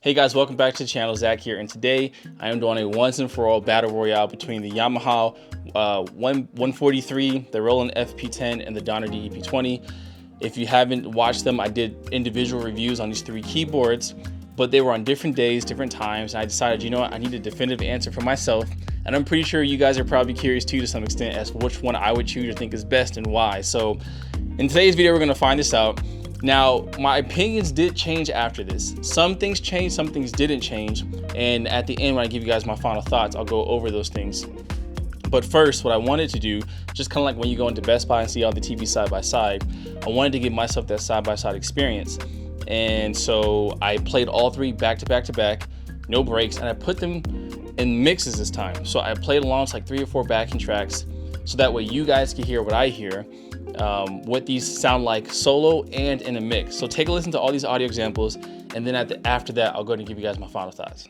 Hey guys, welcome back to the channel. Zach here, and today I am doing a once and for all battle royale between the Yamaha 143, the Roland FP-10, and the DEP-20. If you haven't watched them, I did individual reviews on these three keyboards, but they were on different days, different times, and I decided, you know what, I need a definitive answer for myself, and I'm pretty sure you guys are probably curious too to some extent as to which one I would choose or think is best and why. So in today's video, we're going to find this out. Now, my opinions did change after this. Some things changed, some things didn't change. And at the end, when I give you guys my final thoughts, I'll go over those things. But first, what I wanted to do, just kind of like when you go into Best Buy and see all the TV side by side, I wanted to give myself that side by side experience. And so I played all three back to back to back, no breaks, and I put them in mixes this time. So I played along to like 3 or 4 backing tracks, so that way you guys can hear what I hear. What these sound like solo and in a mix. So take a listen to all these audio examples, and then after that, I'll go ahead and give you guys my final thoughts.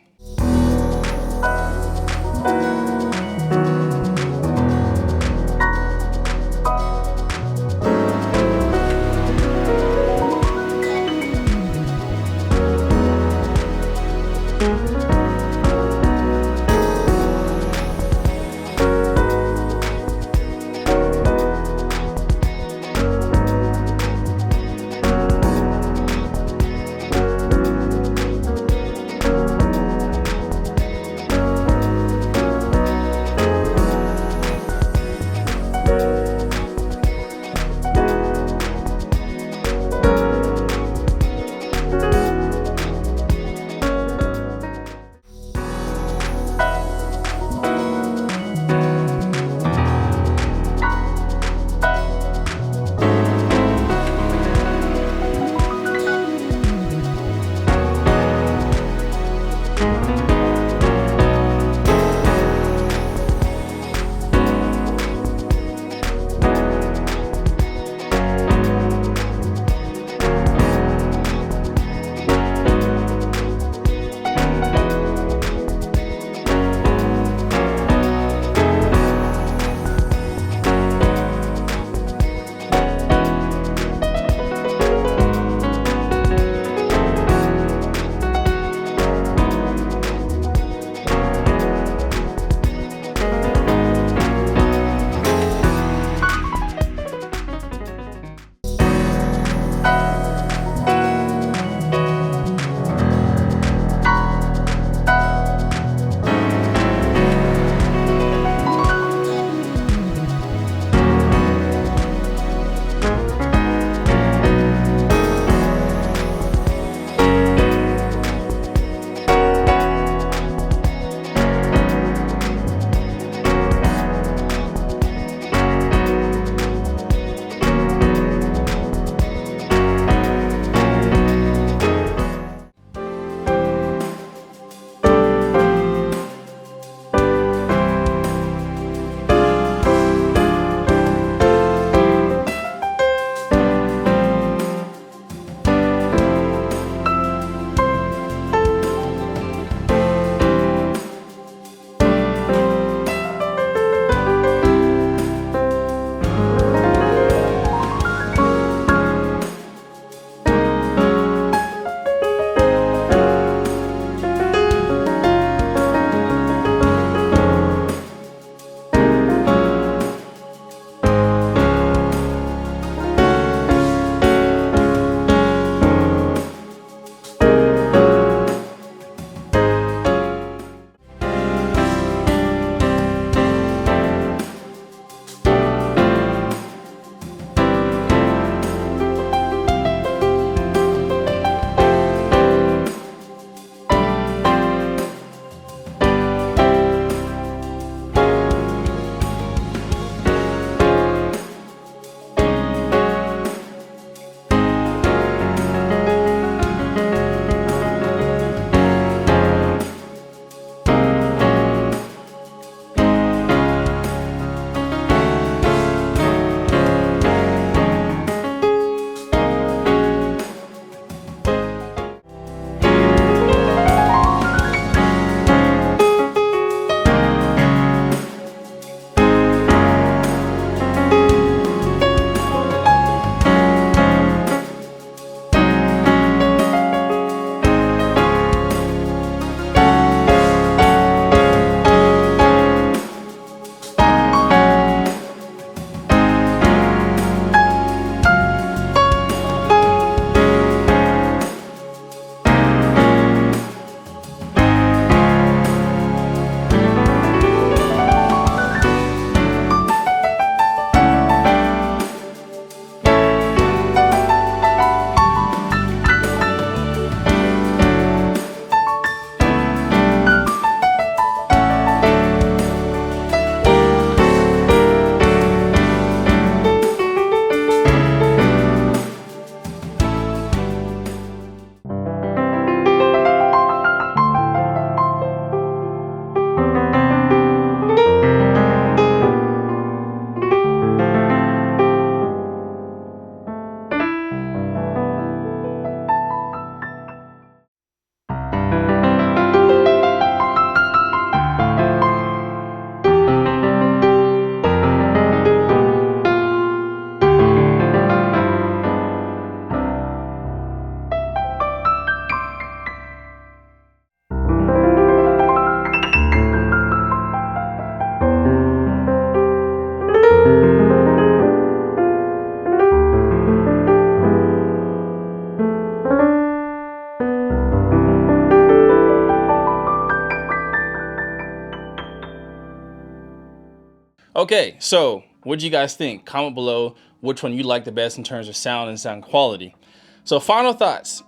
Okay, so what do you guys think? Comment below which one you like the best in terms of sound and sound quality. So final thoughts.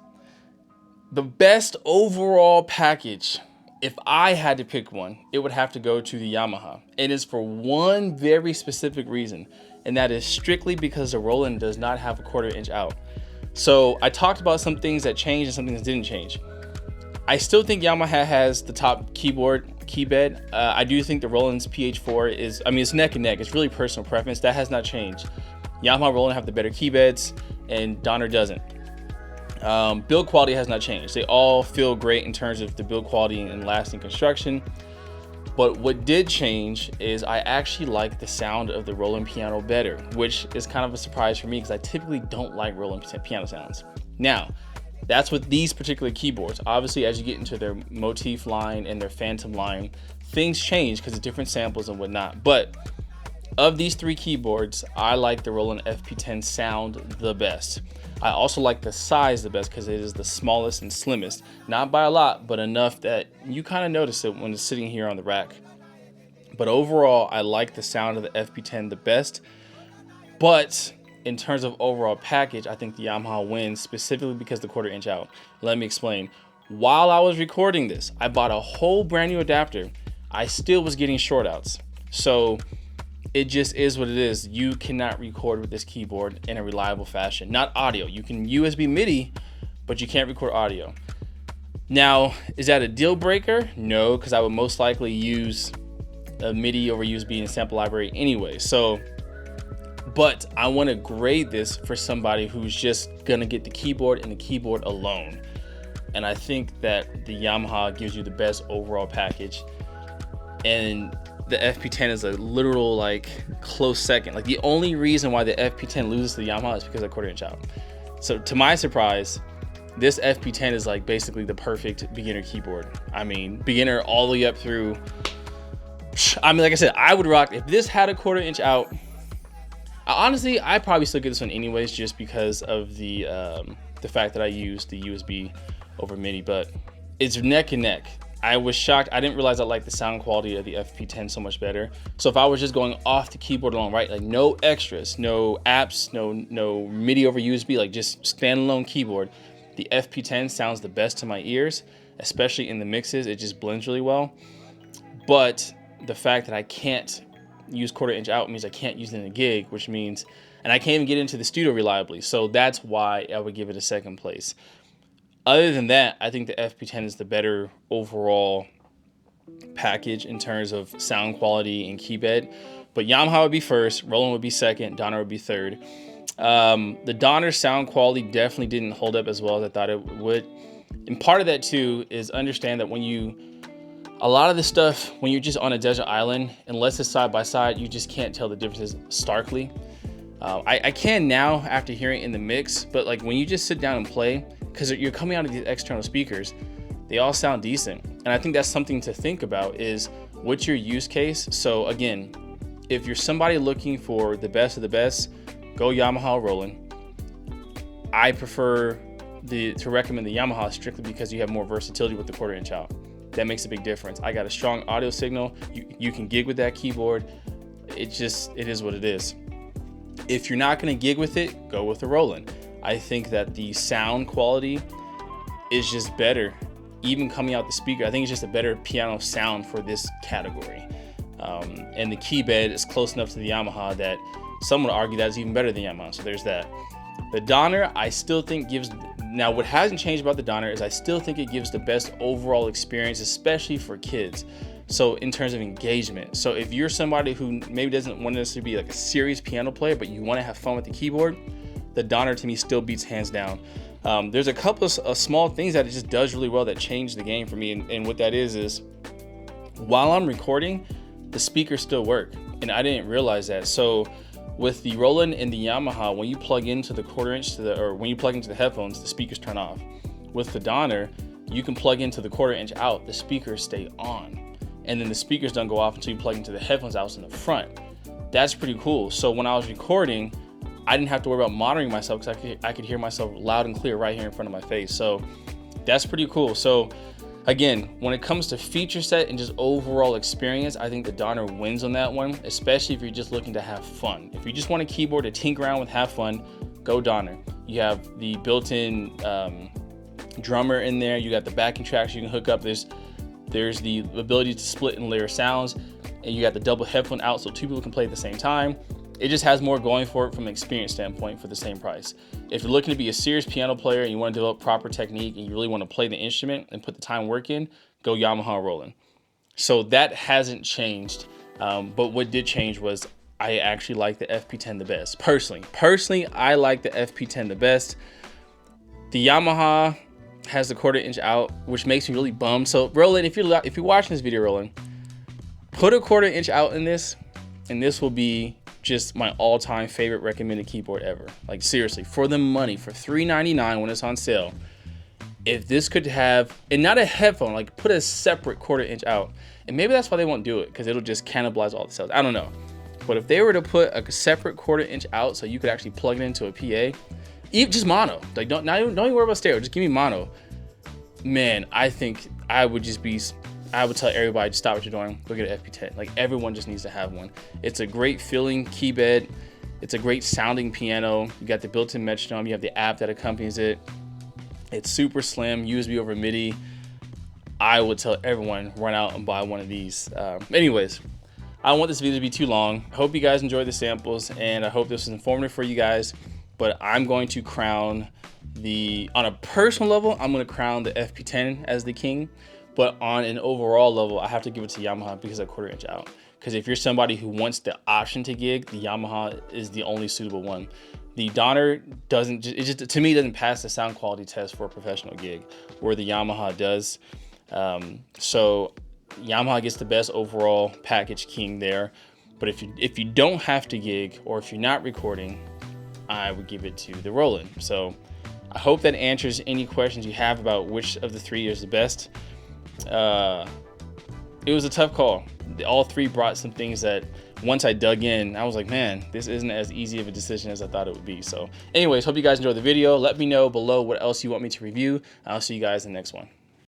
The best overall package, if I had to pick one, it would have to go to the Yamaha. It is for one very specific reason, and that is strictly because the Roland does not have a 1/4 inch out. So I talked about some things that changed and some things that didn't change. I still think Yamaha has the top key bed. I do think the Roland's PH4 is, I mean, it's neck and neck. It's really personal preference. That has not changed. Yamaha Roland have the better key beds and Donner doesn't. Build quality has not changed. They all feel great in terms of the build quality and lasting construction. But what did change is I actually like the sound of the Roland piano better, which is kind of a surprise for me because I typically don't like Roland piano sounds. Now, that's with these particular keyboards. Obviously, as you get into their motif line and their phantom line, things change because of different samples and whatnot. But of these 3 keyboards, I like the Roland FP-10 sound the best. I also like the size the best because it is the smallest and slimmest. Not by a lot, but enough that you kind of notice it when it's sitting here on the rack. But overall, I like the sound of the FP-10 the best. But in terms of overall package, I think the Yamaha wins specifically because the 1/4 inch out. Let me explain. While I was recording this, I bought a whole brand new adapter. I still was getting short outs. So it just is what it is. You cannot record with this keyboard in a reliable fashion. Not audio. You can USB MIDI, but you can't record audio. Now, is that a deal breaker? No, because I would most likely use a MIDI over USB in sample library anyway. So, but I want to grade this for somebody who's just gonna get the keyboard and the keyboard alone. And I think that the Yamaha gives you the best overall package. And the FP-10 is a literal like close second. Like the only reason why the FP-10 loses to the Yamaha is because of the 1/4 inch out. So to my surprise, this FP-10 is like basically the perfect beginner keyboard. I mean, beginner all the way up through. I mean, like I said, I would rock if this had a 1/4 inch out. Honestly, I'd probably still get this one anyways, just because of the fact that I use the USB over MIDI. But it's neck and neck. I was shocked. I didn't realize I liked the sound quality of the FP-10 so much better. So if I was just going off the keyboard alone, right, like no extras, no apps, no MIDI over USB, like just standalone keyboard, the FP-10 sounds the best to my ears, especially in the mixes. It just blends really well. But the fact that I can't use 1/4 inch out means I can't use it in a gig, which means, and I can't even get into the studio reliably. So that's why I would give it a second place. Other than that, I think the FP-10 is the better overall package in terms of sound quality and key bed. But Yamaha would be first, Roland would be second, Donner would be third. The Donner sound quality definitely didn't hold up as well as I thought it would. And part of that too is understand that a lot of this stuff, when you're just on a desert island, unless it's side by side, you just can't tell the differences starkly. I can now after hearing it in the mix, but like when you just sit down and play, because you're coming out of these external speakers, they all sound decent. And I think that's something to think about is what's your use case? So again, if you're somebody looking for the best of the best, go Yamaha or Roland. I prefer to recommend the Yamaha strictly because you have more versatility with the 1/4 inch out. That makes a big difference. I got a strong audio signal. You can gig with that keyboard. It is what it is. If you're not gonna gig with it, go with the Roland. I think that the sound quality is just better, even coming out the speaker. I think it's just a better piano sound for this category. And the key bed is close enough to the Yamaha that some would argue that it's even better than Yamaha, so there's that. The Donner, I still think now what hasn't changed about the Donner is I still think it gives the best overall experience, especially for kids. So in terms of engagement. So if you're somebody who maybe doesn't want this to be like a serious piano player, but you want to have fun with the keyboard, the Donner to me still beats hands down. There's a couple of small things that it just does really well that change the game for me. And what that is while I'm recording, the speakers still work. And I didn't realize that. So with the Roland and the Yamaha, when you plug into the 1/4 inch or when you plug into the headphones, the speakers turn off. With the Donner, you can plug into the 1/4 inch out, the speakers stay on. And then the speakers don't go off until you plug into the headphones out in the front. That's pretty cool. So when I was recording, I didn't have to worry about monitoring myself because I could hear myself loud and clear right here in front of my face. So that's pretty cool. So Again, when it comes to feature set and just overall experience, I think the Donner wins on that one, especially if you're just looking to have fun. If you just want a keyboard to tinker around with, have fun, go Donner. You have the built-in drummer in there. You got the backing tracks you can hook up. There's the ability to split and layer sounds, and you got the double headphone out so two people can play at the same time. It just has more going for it from an experience standpoint for the same price. If you're looking to be a serious piano player and you want to develop proper technique and you really want to play the instrument and put the time work in, go Yamaha Roland. So that hasn't changed, but what did change was I actually like the FP-10 the best. Personally, I like the FP-10 the best. The Yamaha has the 1/4 inch out, which makes me really bummed. So Roland, if you're watching this video, Roland, put a 1/4 inch out in this, and this will be just my all-time favorite recommended keyboard ever. Like seriously, for the money, for $399 when it's on sale, if this could have, and not a headphone, like put a separate 1/4 inch out, and maybe that's why they won't do it, because it'll just cannibalize all the sales. I don't know. But if they were to put a separate 1/4 inch out so you could actually plug it into a PA, even just mono, like don't even worry about stereo, just give me mono. Man, I think I would tell everybody to stop what you're doing, go get an FP-10. Like everyone just needs to have one. It's a great feeling key bed. It's a great sounding piano. You got the built-in metronome. You have the app that accompanies it. It's super slim, USB over MIDI. I would tell everyone, run out and buy one of these. Anyways, I don't want this video to be too long. I hope you guys enjoyed the samples, and I hope this was informative for you guys. But I'm going to crown on a personal level, I'm going to crown the FP-10 as the king. But on an overall level, I have to give it to Yamaha because of 1/4 inch out. Because if you're somebody who wants the option to gig, the Yamaha is the only suitable one. The Donner doesn't, to me, doesn't pass the sound quality test for a professional gig, where the Yamaha does. So Yamaha gets the best overall package king there. But if you don't have to gig, or if you're not recording, I would give it to the Roland. So I hope that answers any questions you have about which of the three is the best. It was a tough call. All three brought some things that once I dug in, I was like, man, this isn't as easy of a decision as I thought it would be. So anyways, hope you guys enjoyed the video. Let me know below what else you want me to review. I'll see you guys in the next one.